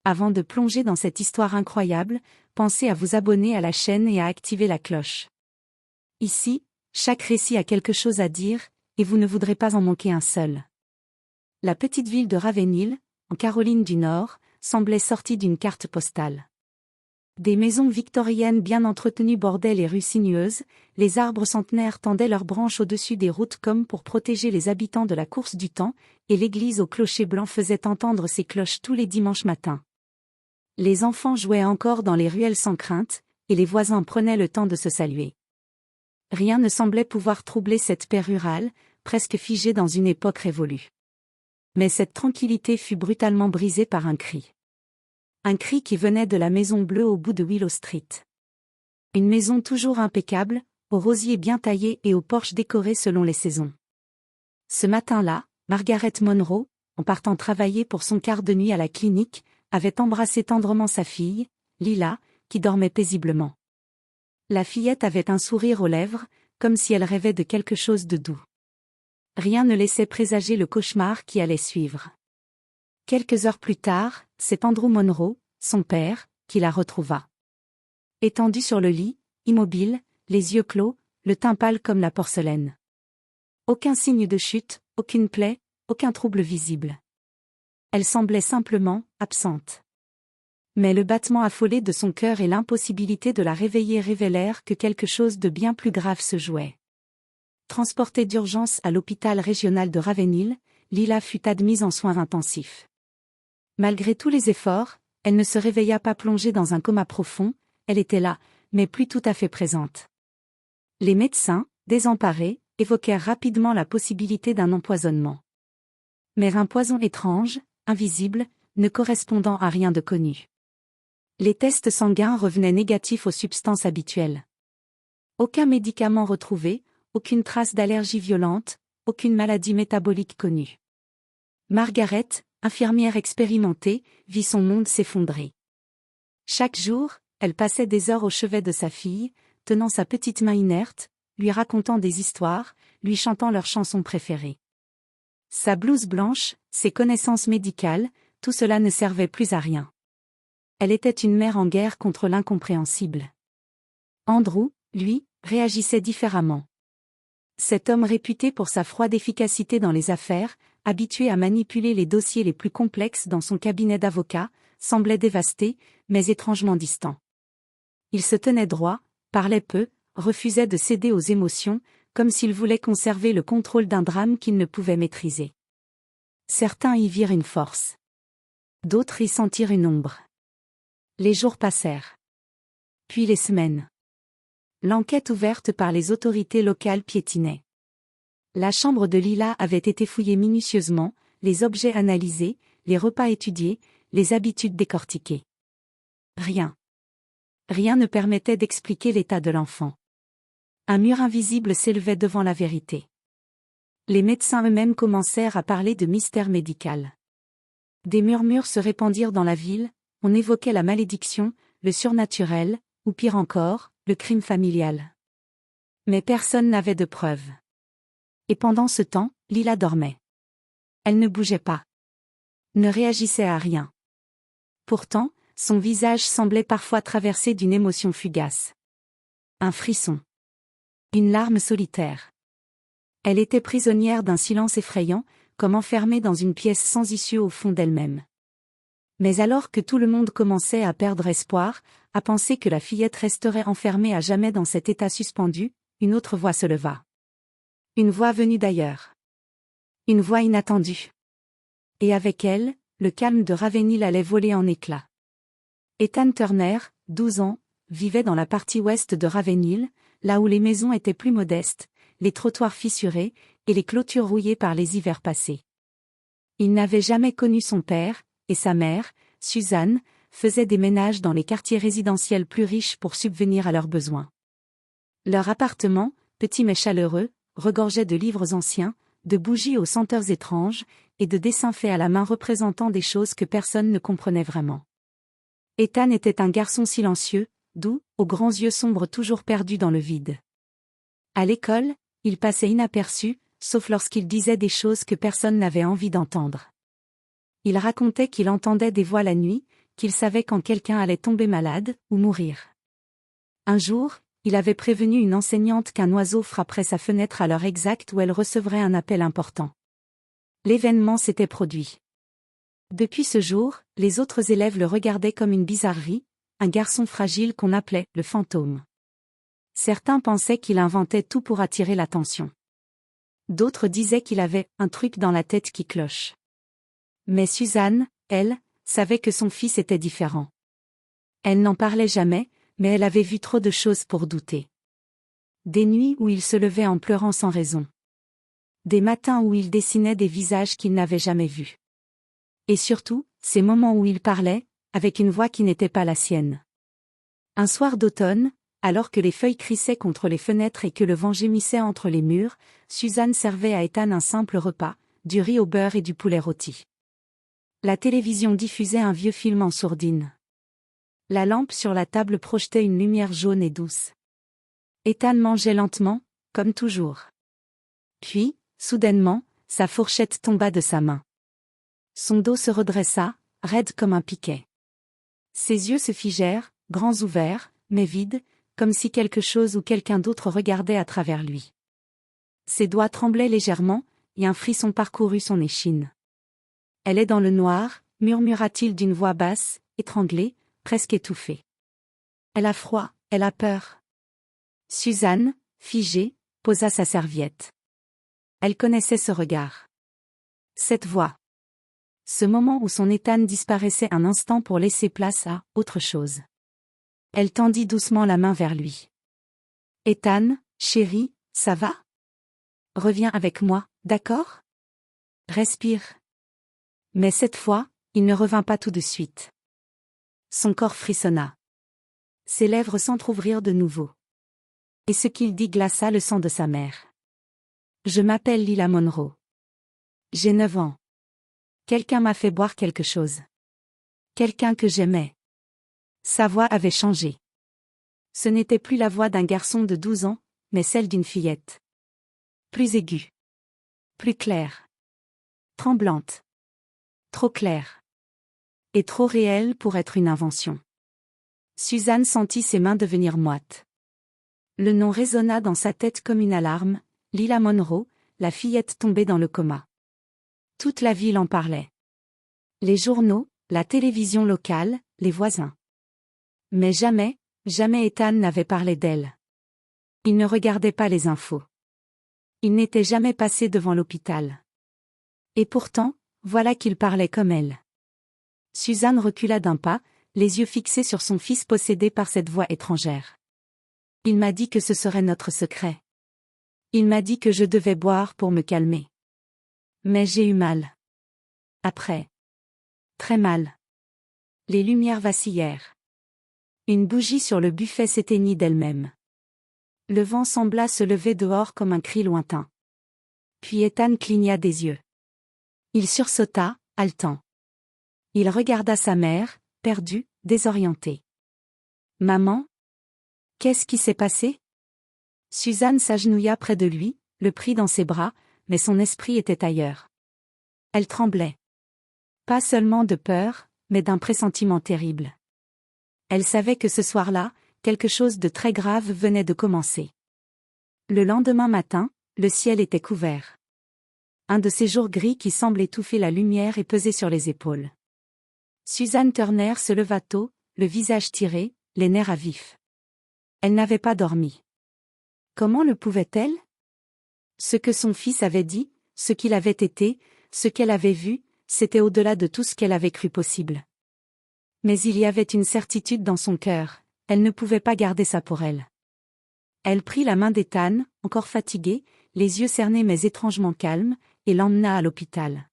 Avant de plonger dans cette histoire incroyable, pensez à vous abonner à la chaîne et à activer la cloche. Ici, chaque récit a quelque chose à dire, et vous ne voudrez pas en manquer un seul. La petite ville de Ravenhill, en Caroline du Nord, semblait sortie d'une carte postale. Des maisons victoriennes bien entretenues bordaient les rues sinueuses, les arbres centenaires tendaient leurs branches au-dessus des routes comme pour protéger les habitants de la course du temps, et l'église au clocher blanc faisait entendre ses cloches tous les dimanches matins. Les enfants jouaient encore dans les ruelles sans crainte, et les voisins prenaient le temps de se saluer. Rien ne semblait pouvoir troubler cette paix rurale, presque figée dans une époque révolue. Mais cette tranquillité fut brutalement brisée par un cri. Un cri qui venait de la maison bleue au bout de Willow Street. Une maison toujours impeccable, aux rosiers bien taillés et aux porches décorés selon les saisons. Ce matin-là, Margaret Monroe, en partant travailler pour son quart de nuit à la clinique, avait embrassé tendrement sa fille, Lila, qui dormait paisiblement. La fillette avait un sourire aux lèvres, comme si elle rêvait de quelque chose de doux. Rien ne laissait présager le cauchemar qui allait suivre. Quelques heures plus tard, c'est Andrew Monroe, son père, qui la retrouva. Étendu sur le lit, immobile, les yeux clos, le teint pâle comme la porcelaine. Aucun signe de chute, aucune plaie, aucun trouble visible. Elle semblait simplement absente. Mais le battement affolé de son cœur et l'impossibilité de la réveiller révélèrent que quelque chose de bien plus grave se jouait. Transportée d'urgence à l'hôpital régional de Ravenhill, Lila fut admise en soins intensifs. Malgré tous les efforts, elle ne se réveilla pas plongée dans un coma profond, elle était là, mais plus tout à fait présente. Les médecins, désemparés, évoquèrent rapidement la possibilité d'un empoisonnement. Mais un poison étrange, invisible, ne correspondant à rien de connu. Les tests sanguins revenaient négatifs aux substances habituelles. Aucun médicament retrouvé, aucune trace d'allergie violente, aucune maladie métabolique connue. Margaret, infirmière expérimentée, vit son monde s'effondrer. Chaque jour, elle passait des heures au chevet de sa fille, tenant sa petite main inerte, lui racontant des histoires, lui chantant leurs chansons préférées. Sa blouse blanche, ses connaissances médicales, tout cela ne servait plus à rien. Elle était une mère en guerre contre l'incompréhensible. Andrew, lui, réagissait différemment. Cet homme réputé pour sa froide efficacité dans les affaires, habitué à manipuler les dossiers les plus complexes dans son cabinet d'avocat, semblait dévasté, mais étrangement distant. Il se tenait droit, parlait peu, refusait de céder aux émotions, comme s'il voulait conserver le contrôle d'un drame qu'il ne pouvait maîtriser. Certains y virent une force. D'autres y sentirent une ombre. Les jours passèrent. Puis les semaines. L'enquête ouverte par les autorités locales piétinait. La chambre de Lila avait été fouillée minutieusement, les objets analysés, les repas étudiés, les habitudes décortiquées. Rien. Rien ne permettait d'expliquer l'état de l'enfant. Un mur invisible s'élevait devant la vérité. Les médecins eux-mêmes commencèrent à parler de mystère médical. Des murmures se répandirent dans la ville, on évoquait la malédiction, le surnaturel, ou pire encore, le crime familial. Mais personne n'avait de preuves. Et pendant ce temps, Lila dormait. Elle ne bougeait pas. Ne réagissait à rien. Pourtant, son visage semblait parfois traversé d'une émotion fugace. Un frisson. Une larme solitaire. Elle était prisonnière d'un silence effrayant, comme enfermée dans une pièce sans issue au fond d'elle-même. Mais alors que tout le monde commençait à perdre espoir, à penser que la fillette resterait enfermée à jamais dans cet état suspendu, une autre voix se leva. Une voix venue d'ailleurs. Une voix inattendue. Et avec elle, le calme de Ravenhill allait voler en éclats. Ethan Turner, 12 ans, vivait dans la partie ouest de Ravenhill, là où les maisons étaient plus modestes, les trottoirs fissurés, et les clôtures rouillées par les hivers passés. Il n'avait jamais connu son père, et sa mère, Suzanne, faisait des ménages dans les quartiers résidentiels plus riches pour subvenir à leurs besoins. Leur appartement, petit mais chaleureux, regorgeait de livres anciens, de bougies aux senteurs étranges, et de dessins faits à la main représentant des choses que personne ne comprenait vraiment. Ethan était un garçon silencieux, doux, aux grands yeux sombres toujours perdus dans le vide. À l'école, il passait inaperçu, sauf lorsqu'il disait des choses que personne n'avait envie d'entendre. Il racontait qu'il entendait des voix la nuit, qu'il savait quand quelqu'un allait tomber malade, ou mourir. Un jour, il avait prévenu une enseignante qu'un oiseau frapperait sa fenêtre à l'heure exacte où elle recevrait un appel important. L'événement s'était produit. Depuis ce jour, les autres élèves le regardaient comme une bizarrerie, un garçon fragile qu'on appelait le fantôme. Certains pensaient qu'il inventait tout pour attirer l'attention. D'autres disaient qu'il avait un truc dans la tête qui cloche. Mais Suzanne, elle, savait que son fils était différent. Elle n'en parlait jamais, mais elle avait vu trop de choses pour douter. Des nuits où il se levait en pleurant sans raison. Des matins où il dessinait des visages qu'il n'avait jamais vus. Et surtout, ces moments où il parlait, avec une voix qui n'était pas la sienne. Un soir d'automne, alors que les feuilles crissaient contre les fenêtres et que le vent gémissait entre les murs, Suzanne servait à Ethan un simple repas, du riz au beurre et du poulet rôti. La télévision diffusait un vieux film en sourdine. La lampe sur la table projetait une lumière jaune et douce. Ethan mangeait lentement, comme toujours. Puis, soudainement, sa fourchette tomba de sa main. Son dos se redressa, raide comme un piquet. Ses yeux se figèrent, grands ouverts, mais vides, comme si quelque chose ou quelqu'un d'autre regardait à travers lui. Ses doigts tremblaient légèrement, et un frisson parcourut son échine. « Elle est dans le noir », murmura-t-il d'une voix basse, étranglée, presque étouffée. « Elle a froid, elle a peur. » Suzanne, figée, posa sa serviette. Elle connaissait ce regard. Cette voix. Ce moment où son Ethan disparaissait un instant pour laisser place à autre chose. Elle tendit doucement la main vers lui. « Ethan, chéri, ça va ? Reviens avec moi, d'accord ? Respire. » Mais cette fois, il ne revint pas tout de suite. Son corps frissonna. Ses lèvres s'entr'ouvrirent de nouveau. Et ce qu'il dit glaça le sang de sa mère. « Je m'appelle Lila Monroe. J'ai 9 ans. Quelqu'un m'a fait boire quelque chose. Quelqu'un que j'aimais. » Sa voix avait changé. Ce n'était plus la voix d'un garçon de 12 ans, mais celle d'une fillette. Plus aiguë. Plus claire. Tremblante. Trop claire. Et trop réelle pour être une invention. Suzanne sentit ses mains devenir moites. Le nom résonna dans sa tête comme une alarme, Lila Monroe, la fillette tombée dans le coma. Toute la ville en parlait. Les journaux, la télévision locale, les voisins. Mais jamais, jamais Ethan n'avait parlé d'elle. Il ne regardait pas les infos. Il n'était jamais passé devant l'hôpital. Et pourtant, voilà qu'il parlait comme elle. Suzanne recula d'un pas, les yeux fixés sur son fils possédé par cette voix étrangère. Il m'a dit que ce serait notre secret. Il m'a dit que je devais boire pour me calmer. Mais j'ai eu mal. Après. Très mal. Les lumières vacillèrent. Une bougie sur le buffet s'éteignit d'elle-même. Le vent sembla se lever dehors comme un cri lointain. Puis Ethan cligna des yeux. Il sursauta, haletant. Il regarda sa mère, perdue, désorientée. « Maman ? Qu'est-ce qui s'est passé ?» Suzanne s'agenouilla près de lui, le prit dans ses bras, mais son esprit était ailleurs. Elle tremblait. Pas seulement de peur, mais d'un pressentiment terrible. Elle savait que ce soir-là, quelque chose de très grave venait de commencer. Le lendemain matin, le ciel était couvert. Un de ces jours gris qui semblent étouffer la lumière et peser sur les épaules. Suzanne Turner se leva tôt, le visage tiré, les nerfs à vif. Elle n'avait pas dormi. Comment le pouvait-elle ? Ce que son fils avait dit, ce qu'il avait été, ce qu'elle avait vu, c'était au-delà de tout ce qu'elle avait cru possible. Mais il y avait une certitude dans son cœur, elle ne pouvait pas garder ça pour elle. Elle prit la main d'Ethan, encore fatigué, les yeux cernés mais étrangement calmes, et l'emmena à l'hôpital.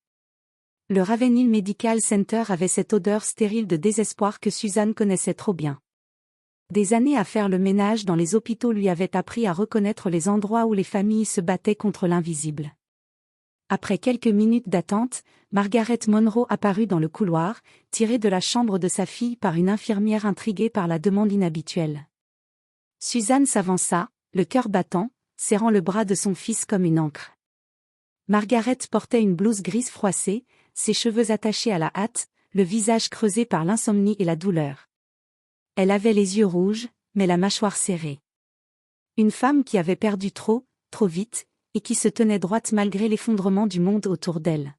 Le Ravenhill Medical Center avait cette odeur stérile de désespoir que Suzanne connaissait trop bien. Des années à faire le ménage dans les hôpitaux lui avaient appris à reconnaître les endroits où les familles se battaient contre l'invisible. Après quelques minutes d'attente, Margaret Monroe apparut dans le couloir, tirée de la chambre de sa fille par une infirmière intriguée par la demande inhabituelle. Suzanne s'avança, le cœur battant, serrant le bras de son fils comme une ancre. Margaret portait une blouse grise froissée, ses cheveux attachés à la hâte, le visage creusé par l'insomnie et la douleur. Elle avait les yeux rouges, mais la mâchoire serrée. Une femme qui avait perdu trop vite, et qui se tenait droite malgré l'effondrement du monde autour d'elle.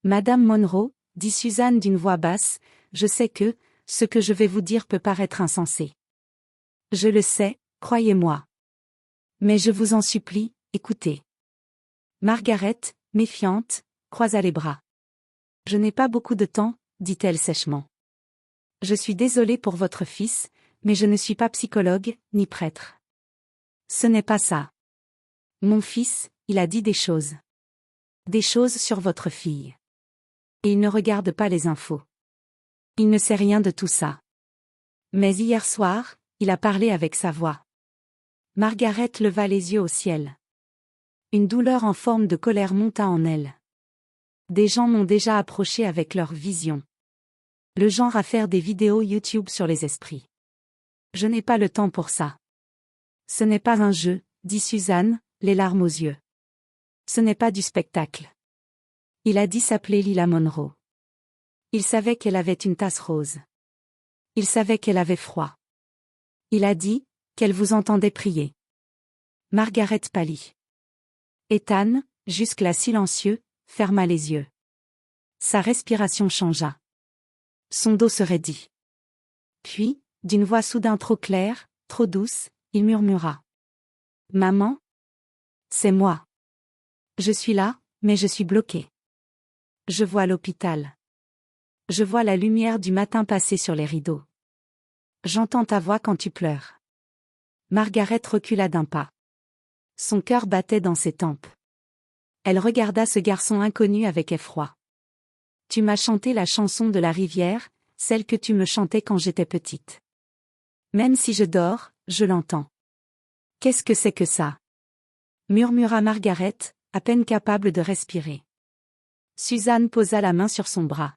Madame Monroe, dit Suzanne d'une voix basse, je sais que, ce que je vais vous dire peut paraître insensé. Je le sais, croyez-moi. Mais je vous en supplie, écoutez. Margaret, méfiante, croisa les bras. Je n'ai pas beaucoup de temps, dit-elle sèchement. Je suis désolée pour votre fils, mais je ne suis pas psychologue, ni prêtre. Ce n'est pas ça. Mon fils, il a dit des choses. Des choses sur votre fille. Et il ne regarde pas les infos. Il ne sait rien de tout ça. Mais hier soir, il a parlé avec sa voix. Margaret leva les yeux au ciel. Une douleur en forme de colère monta en elle. Des gens m'ont déjà approché avec leur vision. Le genre à faire des vidéos YouTube sur les esprits. Je n'ai pas le temps pour ça. Ce n'est pas un jeu, dit Suzanne, les larmes aux yeux. Ce n'est pas du spectacle. Il a dit s'appeler Lila Monroe. Il savait qu'elle avait une tasse rose. Il savait qu'elle avait froid. Il a dit qu'elle vous entendait prier. Margaret pâlit. Ethan, jusque-là silencieux, ferma les yeux. Sa respiration changea. Son dos se raidit. Puis, d'une voix soudain trop claire, trop douce, il murmura. Maman? C'est moi. Je suis là, mais je suis bloqué. Je vois l'hôpital. Je vois la lumière du matin passer sur les rideaux. J'entends ta voix quand tu pleures. Margaret recula d'un pas. Son cœur battait dans ses tempes. Elle regarda ce garçon inconnu avec effroi. Tu m'as chanté la chanson de la rivière, celle que tu me chantais quand j'étais petite. Même si je dors, je l'entends. Qu'est-ce que c'est que ça? Murmura Margaret, à peine capable de respirer. Suzanne posa la main sur son bras.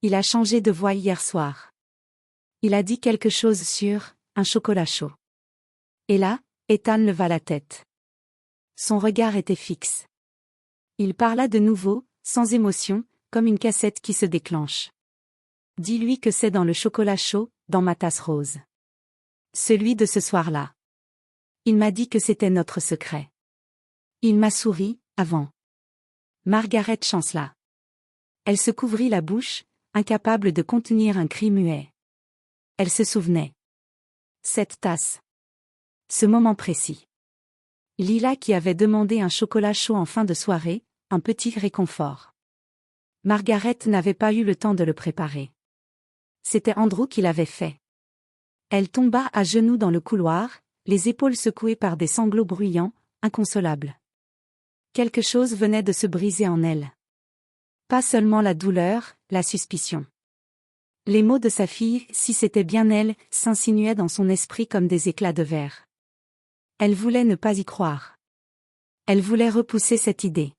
Il a changé de voix hier soir. Il a dit quelque chose sur un chocolat chaud. Et là, Ethan leva la tête. Son regard était fixe. Il parla de nouveau, sans émotion, comme une cassette qui se déclenche. Dis-lui que c'est dans le chocolat chaud, dans ma tasse rose. Celui de ce soir-là. Il m'a dit que c'était notre secret. Il m'a souri, avant. Margaret chancela. Elle se couvrit la bouche, incapable de contenir un cri muet. Elle se souvenait. Cette tasse. Ce moment précis. Lila qui avait demandé un chocolat chaud en fin de soirée, un petit réconfort. Margaret n'avait pas eu le temps de le préparer. C'était Andrew qui l'avait fait. Elle tomba à genoux dans le couloir, les épaules secouées par des sanglots bruyants, inconsolables. Quelque chose venait de se briser en elle. Pas seulement la douleur, la suspicion. Les mots de sa fille, si c'était bien elle, s'insinuaient dans son esprit comme des éclats de verre. Elle voulait ne pas y croire. Elle voulait repousser cette idée.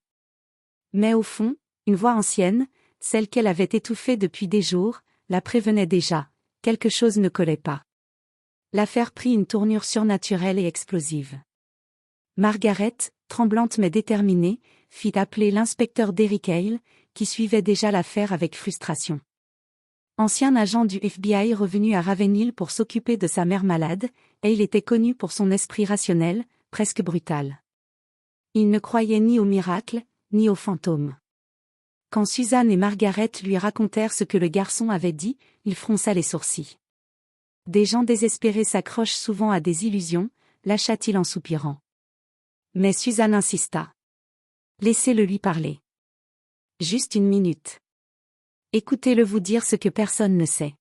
Mais au fond, une voix ancienne, celle qu'elle avait étouffée depuis des jours, la prévenait déjà, quelque chose ne collait pas. L'affaire prit une tournure surnaturelle et explosive. Margaret, tremblante mais déterminée, fit appeler l'inspecteur Derrick Hale, qui suivait déjà l'affaire avec frustration. Ancien agent du FBI revenu à Ravenhill pour s'occuper de sa mère malade, Hale était connu pour son esprit rationnel, presque brutal. Il ne croyait ni aux miracles, ni aux fantômes. Quand Suzanne et Margaret lui racontèrent ce que le garçon avait dit, il fronça les sourcils. Des gens désespérés s'accrochent souvent à des illusions, lâcha-t-il en soupirant. Mais Suzanne insista. Laissez-le lui parler. Juste une minute. Écoutez-le vous dire ce que personne ne sait.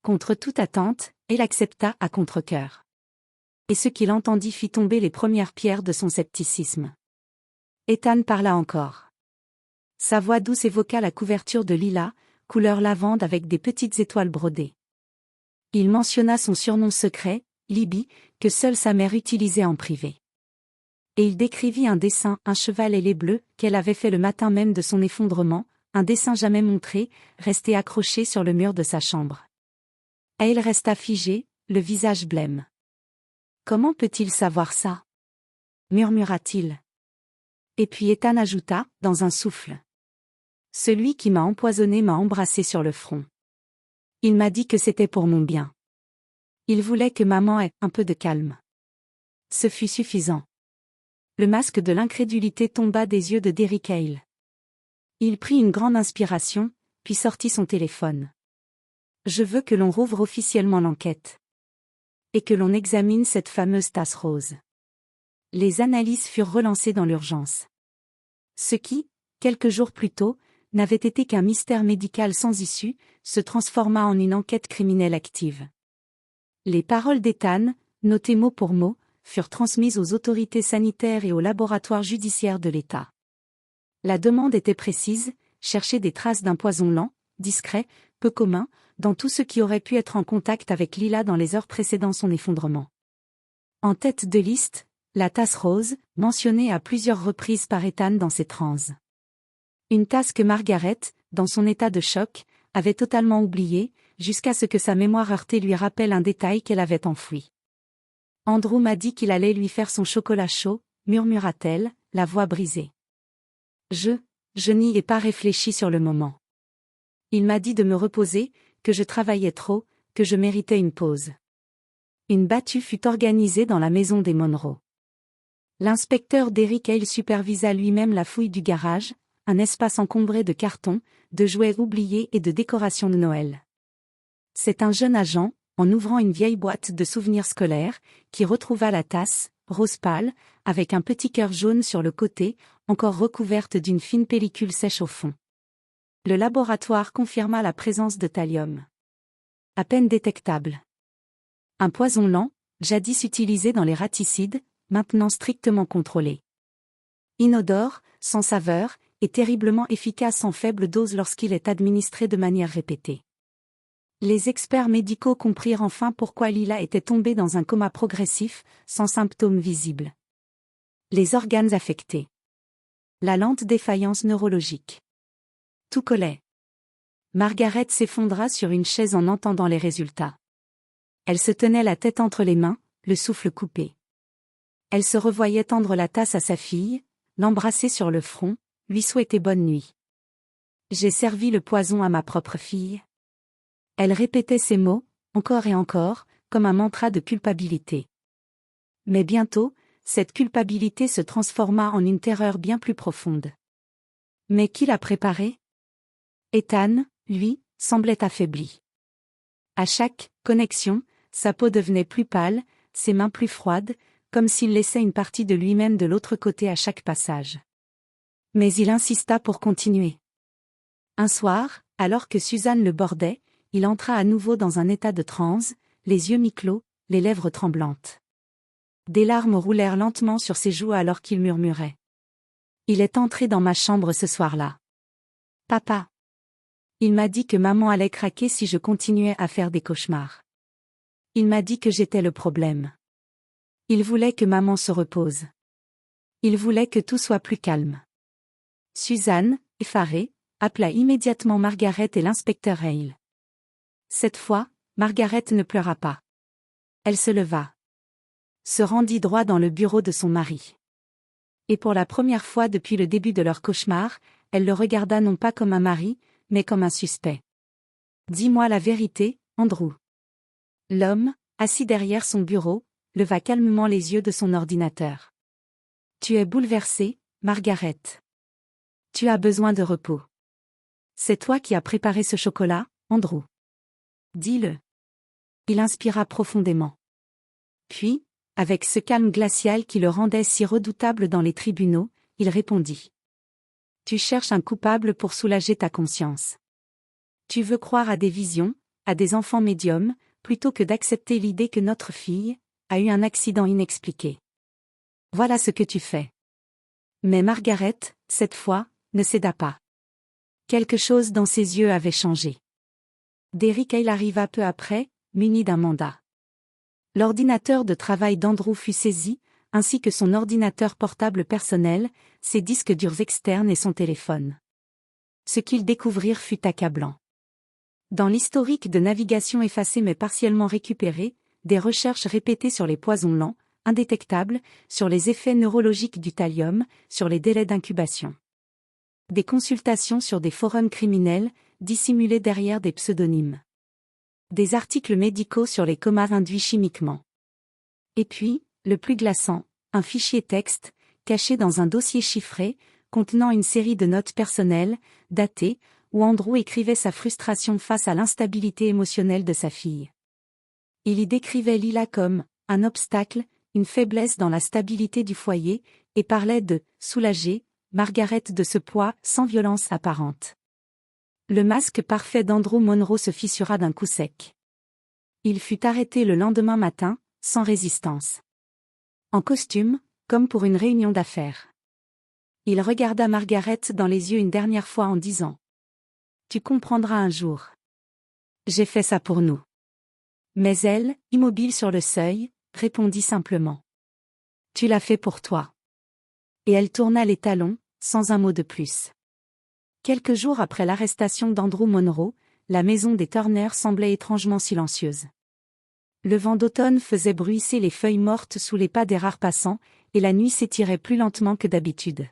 Contre toute attente, elle accepta à contre-cœur. Et ce qu'il entendit fit tomber les premières pierres de son scepticisme. Ethan parla encore. Sa voix douce évoqua la couverture de lilas, couleur lavande avec des petites étoiles brodées. Il mentionna son surnom secret, Libby, que seule sa mère utilisait en privé. Et il décrivit un dessin, un cheval ailé bleu, qu'elle avait fait le matin même de son effondrement, un dessin jamais montré, resté accroché sur le mur de sa chambre. Et il resta figé, le visage blême. Comment peut-il savoir ça? Murmura-t-il. Et puis Ethan ajouta, dans un souffle. Celui qui m'a empoisonné m'a embrassé sur le front. Il m'a dit que c'était pour mon bien. Il voulait que maman ait un peu de calme. Ce fut suffisant. Le masque de l'incrédulité tomba des yeux de Derrick Hale. Il prit une grande inspiration, puis sortit son téléphone. Je veux que l'on rouvre officiellement l'enquête. Et que l'on examine cette fameuse tasse rose. Les analyses furent relancées dans l'urgence. Ce qui, quelques jours plus tôt, n'avait été qu'un mystère médical sans issue, se transforma en une enquête criminelle active. Les paroles d'Ethan, notées mot pour mot, furent transmises aux autorités sanitaires et aux laboratoires judiciaires de l'État. La demande était précise, chercher des traces d'un poison lent, discret, peu commun, dans tout ce qui aurait pu être en contact avec Lila dans les heures précédant son effondrement. En tête de liste, la tasse rose, mentionnée à plusieurs reprises par Ethan dans ses transes. Une tasse que Margaret, dans son état de choc, avait totalement oubliée, jusqu'à ce que sa mémoire heurtée lui rappelle un détail qu'elle avait enfoui. Andrew m'a dit qu'il allait lui faire son chocolat chaud, murmura-t-elle, la voix brisée. Je n'y ai pas réfléchi sur le moment. Il m'a dit de me reposer, que je travaillais trop, que je méritais une pause. Une battue fut organisée dans la maison des Monroe. L'inspecteur Derrick Hale supervisa lui-même la fouille du garage, un espace encombré de cartons, de jouets oubliés et de décorations de Noël. C'est un jeune agent, en ouvrant une vieille boîte de souvenirs scolaires, qui retrouva la tasse, rose pâle, avec un petit cœur jaune sur le côté, encore recouverte d'une fine pellicule sèche au fond. Le laboratoire confirma la présence de thallium. À peine détectable. Un poison lent, jadis utilisé dans les raticides, maintenant strictement contrôlé. Inodore, sans saveur, et terriblement efficace en faible dose lorsqu'il est administré de manière répétée. Les experts médicaux comprirent enfin pourquoi Lila était tombée dans un coma progressif, sans symptômes visibles. Les organes affectés. La lente défaillance neurologique. Tout collait. Margaret s'effondra sur une chaise en entendant les résultats. Elle se tenait la tête entre les mains, le souffle coupé. Elle se revoyait tendre la tasse à sa fille, l'embrasser sur le front, lui souhaiter bonne nuit. J'ai servi le poison à ma propre fille. Elle répétait ces mots, encore et encore, comme un mantra de culpabilité. Mais bientôt, cette culpabilité se transforma en une terreur bien plus profonde. Mais qui l'a préparée ? Ethan, lui, semblait affaibli. À chaque connexion, sa peau devenait plus pâle, ses mains plus froides, comme s'il laissait une partie de lui-même de l'autre côté à chaque passage. Mais il insista pour continuer. Un soir, alors que Suzanne le bordait, il entra à nouveau dans un état de transe, les yeux mi-clos, les lèvres tremblantes. Des larmes roulèrent lentement sur ses joues alors qu'il murmurait. « Il est entré dans ma chambre ce soir-là. Papa. Il m'a dit que maman allait craquer si je continuais à faire des cauchemars. Il m'a dit que j'étais le problème. Il voulait que maman se repose. Il voulait que tout soit plus calme. » Suzanne, effarée, appela immédiatement Margaret et l'inspecteur Hale. Cette fois, Margaret ne pleura pas. Elle se leva. Se rendit droit dans le bureau de son mari. Et pour la première fois depuis le début de leur cauchemar, elle le regarda non pas comme un mari, mais comme un suspect. « Dis-moi la vérité, Andrew. » L'homme, assis derrière son bureau, leva calmement les yeux de son ordinateur. « Tu es bouleversée, Margaret. Tu as besoin de repos. C'est toi qui as préparé ce chocolat, Andrew. Dis-le. » Il inspira profondément. Puis, avec ce calme glacial qui le rendait si redoutable dans les tribunaux, il répondit. « Tu cherches un coupable pour soulager ta conscience. Tu veux croire à des visions, à des enfants médiums, plutôt que d'accepter l'idée que notre fille a eu un accident inexpliqué. Voilà ce que tu fais. » Mais Margaret, cette fois, ne céda pas. Quelque chose dans ses yeux avait changé. Derrick Hale arriva peu après, muni d'un mandat. L'ordinateur de travail d'Andrew fut saisi, ainsi que son ordinateur portable personnel, ses disques durs externes et son téléphone. Ce qu'ils découvrirent fut accablant. Dans l'historique de navigation effacé mais partiellement récupéré, des recherches répétées sur les poisons lents, indétectables, sur les effets neurologiques du thallium, sur les délais d'incubation. Des consultations sur des forums criminels, dissimulés derrière des pseudonymes. Des articles médicaux sur les comas induits chimiquement. Et puis, le plus glaçant, un fichier texte, caché dans un dossier chiffré, contenant une série de notes personnelles, datées, où Andrew écrivait sa frustration face à l'instabilité émotionnelle de sa fille. Il y décrivait Lila comme un obstacle, une faiblesse dans la stabilité du foyer, et parlait de soulager Margaret de ce poids sans violence apparente. Le masque parfait d'Andrew Monroe se fissura d'un coup sec. Il fut arrêté le lendemain matin, sans résistance. En costume, comme pour une réunion d'affaires. Il regarda Margaret dans les yeux une dernière fois en disant : « Tu comprendras un jour. J'ai fait ça pour nous. » Mais elle, immobile sur le seuil, répondit simplement : « Tu l'as fait pour toi. » Et elle tourna les talons, sans un mot de plus. Quelques jours après l'arrestation d'Andrew Monroe, la maison des Turner semblait étrangement silencieuse. Le vent d'automne faisait bruisser les feuilles mortes sous les pas des rares passants, et la nuit s'étirait plus lentement que d'habitude.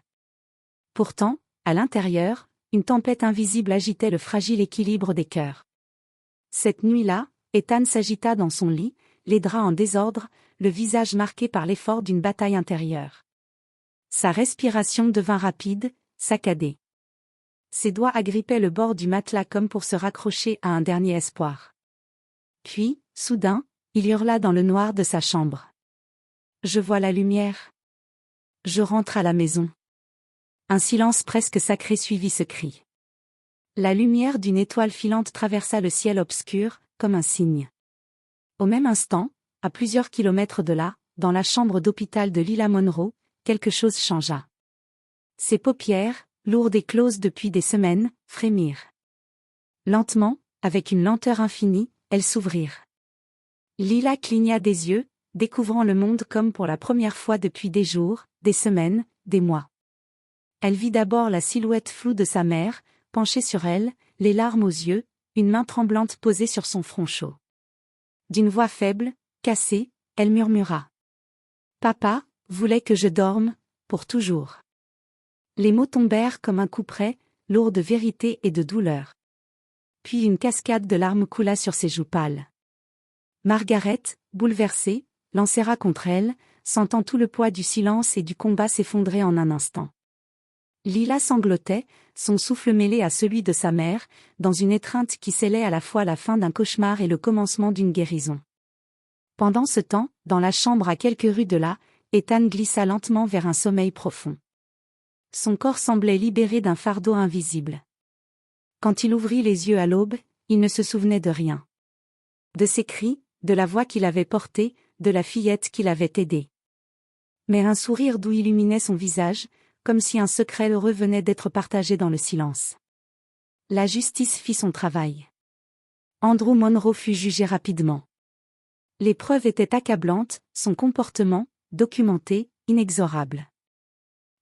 Pourtant, à l'intérieur, une tempête invisible agitait le fragile équilibre des cœurs. Cette nuit-là, Ethan s'agita dans son lit, les draps en désordre, le visage marqué par l'effort d'une bataille intérieure. Sa respiration devint rapide, saccadée. Ses doigts agrippaient le bord du matelas comme pour se raccrocher à un dernier espoir. Puis, soudain, il hurla dans le noir de sa chambre. « Je vois la lumière. Je rentre à la maison. » Un silence presque sacré suivit ce cri. La lumière d'une étoile filante traversa le ciel obscur, comme un signe. Au même instant, à plusieurs kilomètres de là, dans la chambre d'hôpital de Lila Monroe, quelque chose changea. Ses paupières, lourdes et closes depuis des semaines, frémirent. Lentement, avec une lenteur infinie, elles s'ouvrirent. Lila cligna des yeux, découvrant le monde comme pour la première fois depuis des jours, des semaines, des mois. Elle vit d'abord la silhouette floue de sa mère, penchée sur elle, les larmes aux yeux, une main tremblante posée sur son front chaud. D'une voix faible, cassée, elle murmura : « Papa voulait que je dorme, pour toujours. » Les mots tombèrent comme un couperet, lourds de vérité et de douleur. Puis une cascade de larmes coula sur ses joues pâles. Margaret, bouleversée, l'enserra contre elle, sentant tout le poids du silence et du combat s'effondrer en un instant. Lila sanglotait, son souffle mêlé à celui de sa mère, dans une étreinte qui scellait à la fois la fin d'un cauchemar et le commencement d'une guérison. Pendant ce temps, dans la chambre à quelques rues de là, Ethan glissa lentement vers un sommeil profond. Son corps semblait libéré d'un fardeau invisible. Quand il ouvrit les yeux à l'aube, il ne se souvenait de rien. De ses cris, de la voix qu'il avait portée, de la fillette qu'il avait aidée. Mais un sourire doux illuminait son visage, comme si un secret heureux venait d'être partagé dans le silence. La justice fit son travail. Andrew Monroe fut jugé rapidement. Les preuves étaient accablantes, son comportement, documenté, inexorable.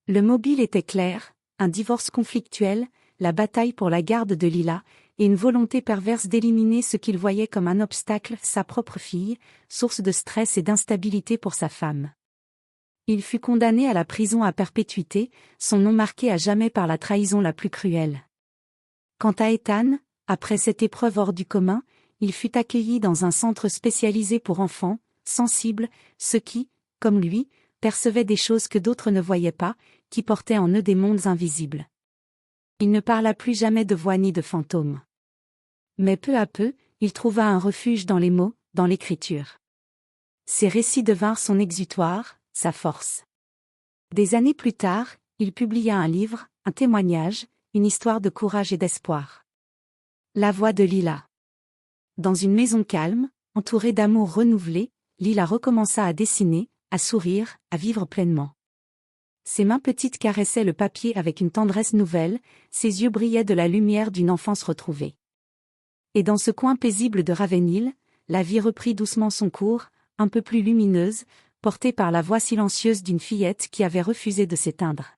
Le mobile était clair, un divorce conflictuel, la bataille pour la garde de Lila, et une volonté perverse d'éliminer ce qu'il voyait comme un obstacle, sa propre fille, source de stress et d'instabilité pour sa femme. Il fut condamné à la prison à perpétuité, son nom marqué à jamais par la trahison la plus cruelle. Quant à Ethan, après cette épreuve hors du commun, il fut accueilli dans un centre spécialisé pour enfants, sensibles, ceux qui, comme lui, percevaient des choses que d'autres ne voyaient pas, qui portaient en eux des mondes invisibles. Il ne parla plus jamais de voix ni de fantômes. Mais peu à peu, il trouva un refuge dans les mots, dans l'écriture. Ses récits devinrent son exutoire, sa force. Des années plus tard, il publia un livre, un témoignage, une histoire de courage et d'espoir. La voix de Lila. Dans une maison calme, entourée d'amour renouvelé, Lila recommença à dessiner, à sourire, à vivre pleinement. Ses mains petites caressaient le papier avec une tendresse nouvelle, ses yeux brillaient de la lumière d'une enfance retrouvée. Et dans ce coin paisible de Ravenhill, la vie reprit doucement son cours, un peu plus lumineuse, portée par la voix silencieuse d'une fillette qui avait refusé de s'éteindre.